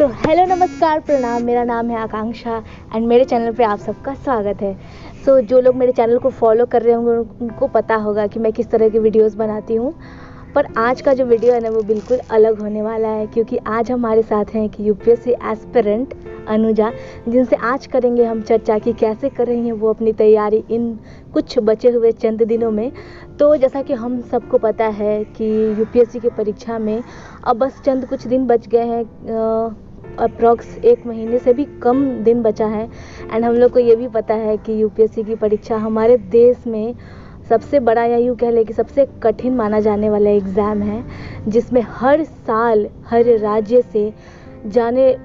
तो हेलो नमस्कार प्रणाम, मेरा नाम है आकांक्षा एंड मेरे चैनल पे आप सबका स्वागत है। जो लोग मेरे चैनल को फॉलो कर रहे होंगे उनको पता होगा कि मैं किस तरह की वीडियोस बनाती हूँ। पर आज का जो वीडियो है ना वो बिल्कुल अलग होने वाला है, क्योंकि आज हमारे साथ हैं कि यूपीएससी एस्पिरेंट अनुजा, जिनसे आज करेंगे हम चर्चा कि कैसे कर रही हैं वो अपनी तैयारी इन कुछ बचे हुए चंद दिनों में। तो जैसा कि हम सबको पता है कि यूपीएससी की परीक्षा में अब बस चंद कुछ दिन बच गए हैं, अप्रॉक्स 1 महीने से भी कम दिन बचा है। एंड हम लोग को ये भी पता है कि यूपीएससी की परीक्षा हमारे देश में सबसे बड़ा, या यूँ कह लें कि सबसे कठिन माना जाने वाला एग्ज़ाम है, जिसमें हर साल हर राज्य से जाने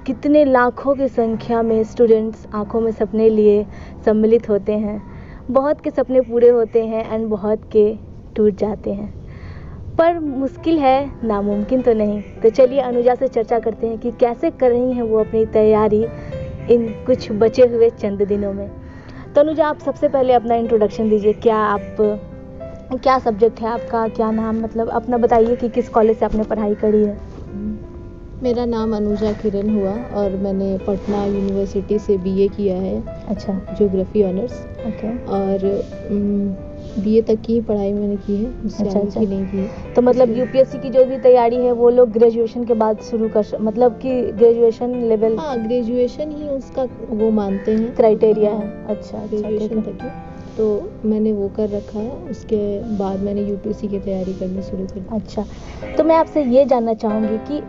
कितने लाखों की संख्या में स्टूडेंट्स आंखों में सपने लिए सम्मिलित होते हैं। बहुत के सपने पूरे होते हैं एंड बहुत के टूट जाते हैं, पर मुश्किल है, नामुमकिन तो नहीं। तो चलिए अनुजा से चर्चा करते हैं कि कैसे कर रही हैं वो अपनी तैयारी इन कुछ बचे हुए चंद दिनों में। तो अनुजा, आप सबसे पहले अपना इंट्रोडक्शन दीजिए। क्या सब्जेक्ट है आपका, क्या नाम, मतलब अपना बताइए कि किस कॉलेज से आपने पढ़ाई करी है। मेरा नाम अनुजा किरण हुआ और मैंने पटना यूनिवर्सिटी से बीए किया है। अच्छा, ज्योग्राफी ऑनर्स। ओके। और बीए तक की पढ़ाई मैंने की है, उससे अच्छा, आगे अच्छा। की नहीं की है। तो मतलब यूपीएससी की जो भी तैयारी है वो लोग ग्रेजुएशन के बाद शुरू मतलब कि ग्रेजुएशन लेवल। हाँ, ग्रेजुएशन ही उसका वो मानते हैं, क्राइटेरिया है। अच्छा, ग्रेजुएशन तक ही। तो मैंने वो कर रखा है, उसके बाद मैंने यूपीएससी की तैयारी करनी शुरू कर दी। अच्छा, तो मैं आपसे ये जानना चाहूँगी कि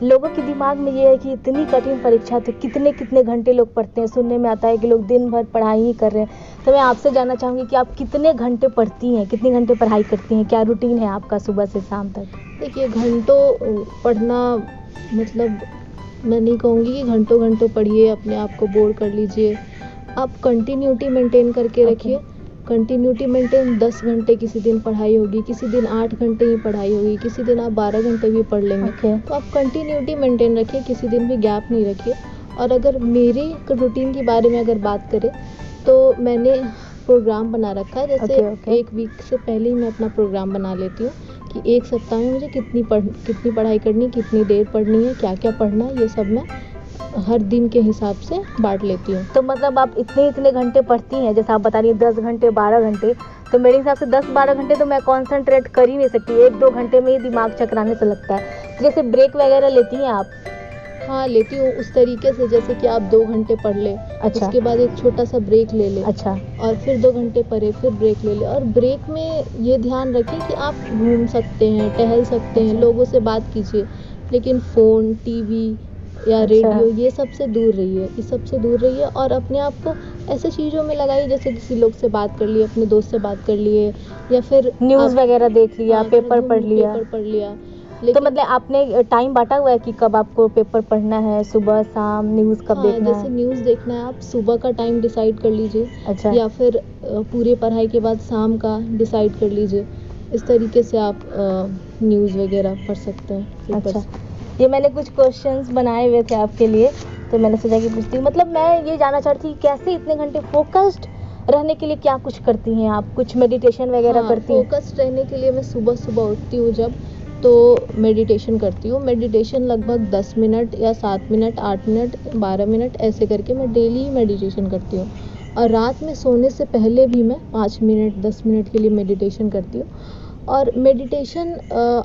लोगों के दिमाग में ये है कि इतनी कठिन परीक्षा तो कितने कितने घंटे लोग पढ़ते हैं। सुनने में आता है कि लोग दिन भर पढ़ाई ही कर रहे हैं। तो मैं आपसे जानना चाहूँगी कि आप कितने घंटे पढ़ती हैं, कितने घंटे पढ़ाई करती हैं, क्या रूटीन है आपका सुबह से शाम तक। देखिए, घंटों पढ़ना मतलब मैं नहीं कहूँगी कि घंटों घंटों पढ़िए, अपने आप को बोर कर लीजिए। आप कंटिन्यूटी मेंटेन करके रखिए। कंटिन्यूटी मेंटेन 10 घंटे किसी दिन पढ़ाई होगी, किसी दिन 8 घंटे ही पढ़ाई होगी, किसी दिन आप 12 घंटे भी पढ़ लेंगे। तो आप कंटिन्यूटी मेंटेन रखिए, किसी दिन भी गैप नहीं रखिए। और अगर मेरे रूटीन के बारे में अगर बात करें तो मैंने प्रोग्राम बना रखा है। जैसे एक वीक से पहले ही मैं अपना प्रोग्राम बना लेती हूँ कि एक सप्ताह में मुझे कितनी पढ़ाई करनी, कितनी देर पढ़नी है, क्या क्या पढ़ना है, ये सब मैं हर दिन के हिसाब से बांट लेती हूँ। तो मतलब आप इतने घंटे पढ़ती हैं, जैसे आप बता रही हैं 10 घंटे 12 घंटे, तो मेरे हिसाब से 10-12 घंटे तो मैं कॉन्सेंट्रेट कर ही नहीं सकती। 1-2 घंटे में ही दिमाग चकराने से लगता है। तो जैसे ब्रेक वगैरह लेती हैं आप। हाँ, लेती हूँ उस तरीके से, जैसे कि आप 2 घंटे पढ़ ले। अच्छा। उसके बाद एक छोटा सा ब्रेक ले ले। अच्छा। और फिर 2 घंटे पढ़े, फिर ब्रेक ले ले। और ब्रेक में ये ध्यान रखें कि आप घूम सकते हैं, टहल सकते हैं, लोगों से बात कीजिए, लेकिन फ़ोन, टीवी या रेडियो ये सबसे दूर रहिए, इस सबसे दूर रहिए। और अपने आप को ऐसे चीज़ों में लगाइए, जैसे किसी लोग से बात कर लिए, अपने दोस्त से बात कर लिए, या फिर न्यूज़ वगैरह देख लिया, पेपर पढ़ लिया। तो मतलब आपने टाइम बांटा हुआ है कि कब आपको पेपर पढ़ना है, सुबह शाम, न्यूज़ कब देखना है? जैसे न्यूज़ देखना है, आप सुबह का टाइम डिसाइड कर लीजिए। अच्छा। या फिर पूरे पढ़ाई के बाद शाम का डिसाइड कर लीजिए। इस तरीके से आप न्यूज़ वगैरह पढ़ सकते हैं। अच्छा, ये मैंने कुछ क्वेश्चंस बनाए हुए थे आपके लिए, तो मैंने सोचा कि पूछती हूँ। मतलब मैं ये जानना चाहती थी कैसे इतने घंटे फोकस्ड रहने के लिए क्या कुछ करती हैं आप, कुछ मेडिटेशन वगैरह करती हैं? फोकस्ड रहने के लिए मैं सुबह उठती हूँ जब, तो मेडिटेशन करती हूँ। मेडिटेशन लगभग 10 मिनट या 7 मिनट, 8 मिनट, 12 मिनट ऐसे करके मैं डेली मेडिटेशन करती हूँ। और रात में सोने से पहले भी मैं 5 मिनट 10 मिनट के लिए मेडिटेशन करती हूँ। और मेडिटेशन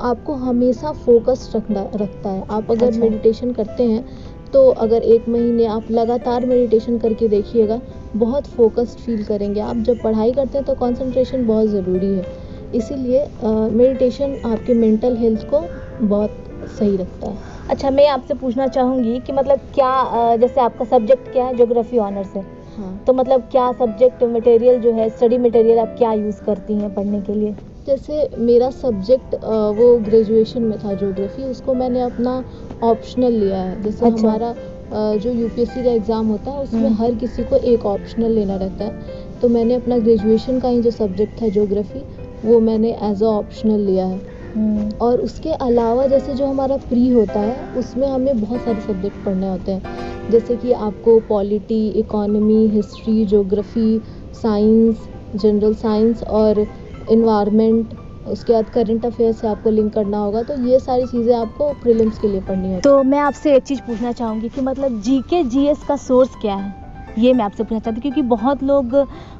आपको हमेशा फोकस्ड रखता है। आप अगर मेडिटेशन करते हैं तो अगर 1 महीने आप लगातार मेडिटेशन करके देखिएगा, बहुत फोकस्ड फील करेंगे। आप जब पढ़ाई करते हैं तो कंसंट्रेशन बहुत ज़रूरी है, इसीलिए मेडिटेशन आपके मेंटल हेल्थ को बहुत सही रखता है। अच्छा, मैं आपसे पूछना चाहूँगी कि मतलब क्या जैसे आपका सब्जेक्ट क्या है? ज्योग्राफी ऑनर्स है। हाँ। तो मतलब क्या सब्जेक्ट मटेरियल जो है, स्टडी मटेरियल आप क्या यूज़ करती हैं पढ़ने के लिए? जैसे मेरा सब्जेक्ट वो ग्रेजुएशन में था ज्योग्राफी, उसको मैंने अपना ऑप्शनल लिया है। जैसे हमारा जो यूपीएससी का एग्ज़ाम होता है उसमें हर किसी को एक ऑप्शनल लेना रहता है। तो मैंने अपना ग्रेजुएशन का ही जो सब्जेक्ट था ज्योग्राफी, वो मैंने एज अ ऑप्शनल लिया है। और उसके अलावा जैसे जो हमारा प्री होता है उसमें हमें बहुत सारे सब्जेक्ट पढ़ने होते हैं, जैसे कि आपको polity, economy, history, geography, science, general science और इन्वायरमेंट, उसके बाद करंट अफेयर से आपको लिंक करना होगा, तो ये सारी चीज़ें आपको प्रीलिम्स के लिए पढ़नी होगी। तो मैं आपसे एक चीज़ पूछना चाहूँगी कि मतलब जीके जीएस का सोर्स क्या है, ये मैं आपसे पूछना चाहती हूँ, क्योंकि बहुत लोग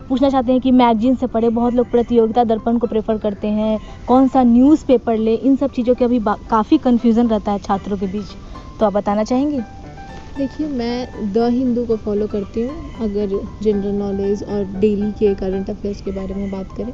पूछना चाहते हैं कि मैगजीन से पढ़े, बहुत लोग प्रतियोगिता दर्पण को प्रेफर करते हैं, कौन सा न्यूज़पेपर ले, इन सब चीज़ों के अभी काफ़ी कन्फ्यूज़न रहता है छात्रों के बीच, तो आप बताना चाहेंगी? देखिए, मैं द हिंदू को फॉलो करती हूँ। अगर जनरल नॉलेज और डेली के करंट अफेयर्स के बारे में बात करें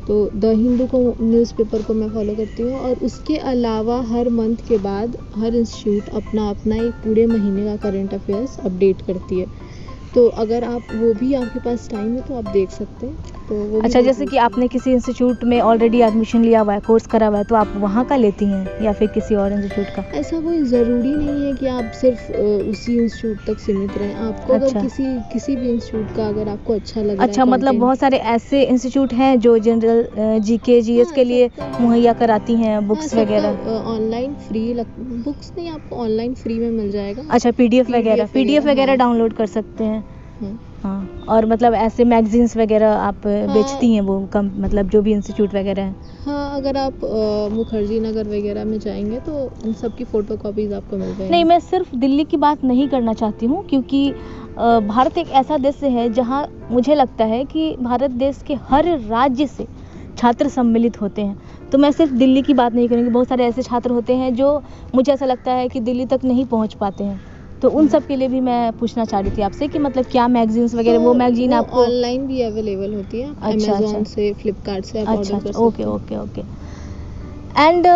तो द हिंदू को न्यूज़पेपर को मैं फॉलो करती हूँ, और उसके अलावा हर मंथ के बाद हर इंस्टीट्यूट अपना अपना एक पूरे महीने का करंट अफेयर्स अपडेट करती है। तो अगर आप वो भी आपके पास टाइम है तो आप देख सकते हैं। तो वो अच्छा, जैसे कि आपने किसी इंस्टीट्यूट में ऑलरेडी एडमिशन लिया हुआ है, कोर्स करा हुआ है, तो आप वहाँ का लेती हैं या फिर किसी और इंस्टीट्यूट का? ऐसा कोई ज़रूरी नहीं है कि आप सिर्फ उसी इंस्टीट्यूट तक सीमित रहें। आपको अच्छा। अगर किसी भी इंस्टीट्यूट का अगर आपको अच्छा लग रहा है, अच्छा, मतलब बहुत सारे ऐसे इंस्टीट्यूट हैं जो जनरल जीके जीएस के लिए मुहैया कराती हैं बुक्स वगैरह? ऑनलाइन फ्री बुक्स नहीं, आपको ऑनलाइन फ्री में मिल जाएगा। अच्छा, पीडीएफ वगैरह डाउनलोड कर सकते हैं। हाँ, और मतलब ऐसे मैगजीन्स वगैरह आप बेचती हैं वो कम, मतलब जो भी इंस्टीट्यूट वगैरह है? हाँ, अगर आप मुखर्जी नगर वगैरह में जाएंगे तो इन सब की फ़ोटो कॉपीज़ आपको मिल जाएंगी। नहीं, मैं सिर्फ दिल्ली की बात नहीं करना चाहती हूँ, क्योंकि भारत एक ऐसा देश है जहाँ मुझे लगता है कि भारत देश के हर राज्य से छात्र सम्मिलित होते हैं। तो मैं सिर्फ दिल्ली की बात नहीं करूँगी, बहुत सारे ऐसे छात्र होते हैं जो मुझे ऐसा लगता है कि दिल्ली तक नहीं पहुँच पाते हैं। तो उन सब के लिए भी मैं पूछना चाह रही थी आपसे कि मतलब क्या मैगजीन्स वगैरह, वो मैगजीन आपको ऑनलाइन भी अवेलेबल होती है, अच्छा, अमेज़न से, फ्लिपकार्ट से आप ऑर्डर कर सकते हैं। ओके। एंड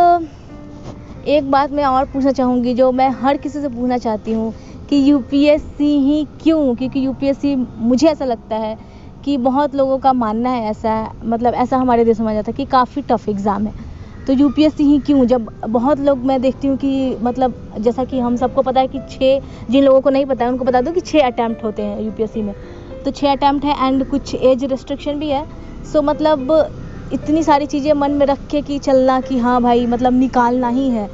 एक बात मैं और पूछना चाहूँगी, जो मैं हर किसी से पूछना चाहती हूँ कि यूपीएससी ही क्यों? क्योंकि यूपीएससी मुझे ऐसा लगता है कि बहुत लोगों का मानना है ऐसा, मतलब ऐसा हमारे देश में जाता है कि काफ़ी टफ एग्ज़ाम है, तो यूपीएससी ही क्यों? जब बहुत लोग, मैं देखती हूँ कि मतलब जैसा कि हम सबको पता है कि 6, जिन लोगों को नहीं पता है उनको बता दो कि 6 अटैम्प्ट होते हैं यूपीएससी में, तो 6 अटैम्प्ट है एंड कुछ एज रिस्ट्रिक्शन भी है। सो मतलब इतनी सारी चीज़ें मन में रख के कि चलना कि हाँ भाई मतलब निकालना ही है,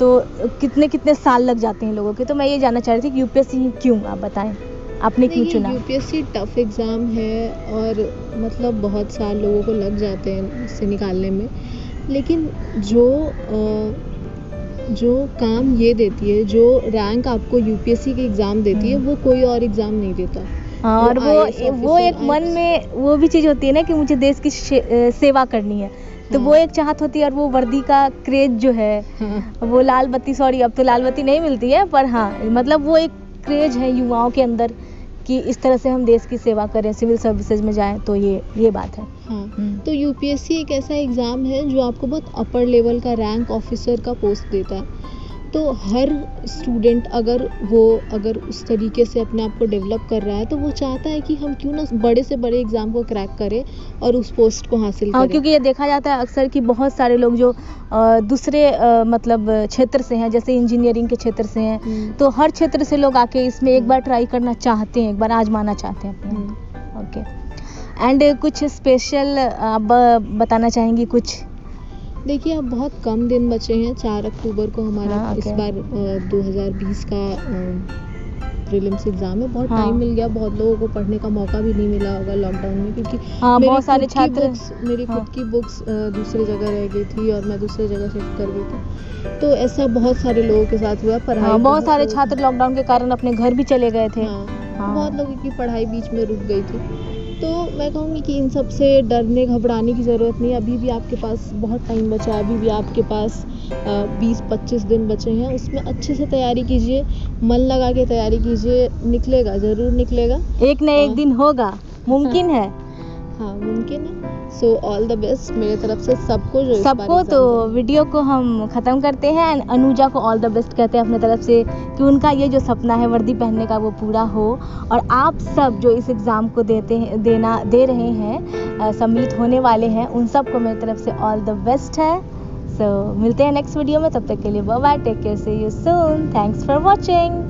तो कितने साल लग जाते हैं लोगों के। तो मैं ये जानना चाह रही थी कि यूपीएससी ही क्यों, आप बताएं, आपने क्यों चुना? यूपीएससी टफ एग्ज़ाम है और मतलब बहुत साल लोगों को लग जाते हैं इससे निकालने में, लेकिन जो काम ये देती है, जो रैंक आपको यूपीएससी के एग्ज़ाम देती है, वो कोई और एग्ज़ाम नहीं देता। हाँ, और वो एक मन में वो भी चीज़ होती है ना कि मुझे देश की सेवा करनी है, तो वो एक चाहत होती है, और वो वर्दी का क्रेज जो है, वो लाल बत्ती, सॉरी अब तो लाल बत्ती नहीं मिलती है, पर हाँ मतलब वो एक क्रेज है युवाओं के अंदर कि इस तरह से हम देश की सेवा करें, सिविल सर्विसेज में जाएं, तो ये बात है। हाँ, तो यूपीएससी एक ऐसा एग्ज़ाम है जो आपको बहुत अपर लेवल का रैंक ऑफिसर का पोस्ट देता है। तो हर स्टूडेंट अगर उस तरीके से अपने आप को डेवलप कर रहा है, तो वो चाहता है कि हम क्यों ना बड़े से बड़े एग्ज़ाम को क्रैक करें और उस पोस्ट को हासिल करें। क्योंकि ये देखा जाता है अक्सर कि बहुत सारे लोग जो दूसरे मतलब क्षेत्र से हैं, जैसे इंजीनियरिंग के क्षेत्र से हैं, तो हर क्षेत्र से लोग आके इसमें एक बार ट्राई करना चाहते हैं, एक बार आजमाना चाहते हैं अपने। ओके, एंड कुछ स्पेशल आप बताना चाहेंगी कुछ? देखिए, अब बहुत कम दिन बचे हैं, 4 अक्टूबर को हमारा इस बार 2020 का प्रीलिम्स एग्ज़ाम है। बहुत टाइम मिल गया, बहुत लोगों को पढ़ने का मौका भी नहीं मिला होगा लॉकडाउन में, क्योंकि बहुत सारे छात्र, मेरी खुद की बुक्स दूसरी जगह रह गई थी और मैं दूसरी जगह शिफ्ट कर गई थी, तो ऐसा बहुत सारे लोगों के साथ हुआ। पढ़ाई बहुत सारे छात्र लॉकडाउन के कारण अपने घर भी चले गए थे। बहुत लोगों की पढ़ाई बीच में रुक गई थी। तो मैं कहूँगी कि इन सब से डरने घबराने की ज़रूरत नहीं है। अभी भी आपके पास बहुत टाइम बचा है, अभी भी आपके पास 20-25 दिन बचे हैं, उसमें अच्छे से तैयारी कीजिए, मन लगा के तैयारी कीजिए, निकलेगा, ज़रूर निकलेगा, एक न एक दिन होगा, मुमकिन है। हाँ, मुमकिन है। सो ऑल द बेस्ट मेरे तरफ से सबको। तो वीडियो को हम ख़त्म करते हैं एंड अनुजा को ऑल द बेस्ट कहते हैं अपने तरफ से कि उनका ये जो सपना है वर्दी पहनने का वो पूरा हो, और आप सब जो इस एग्ज़ाम को दे रहे हैं, सम्मिलित होने वाले हैं, उन सब को मेरी तरफ से ऑल द बेस्ट है। सो मिलते हैं नेक्स्ट वीडियो में, तब तक के लिए bye bye, take care, see you soon, thanks for watching.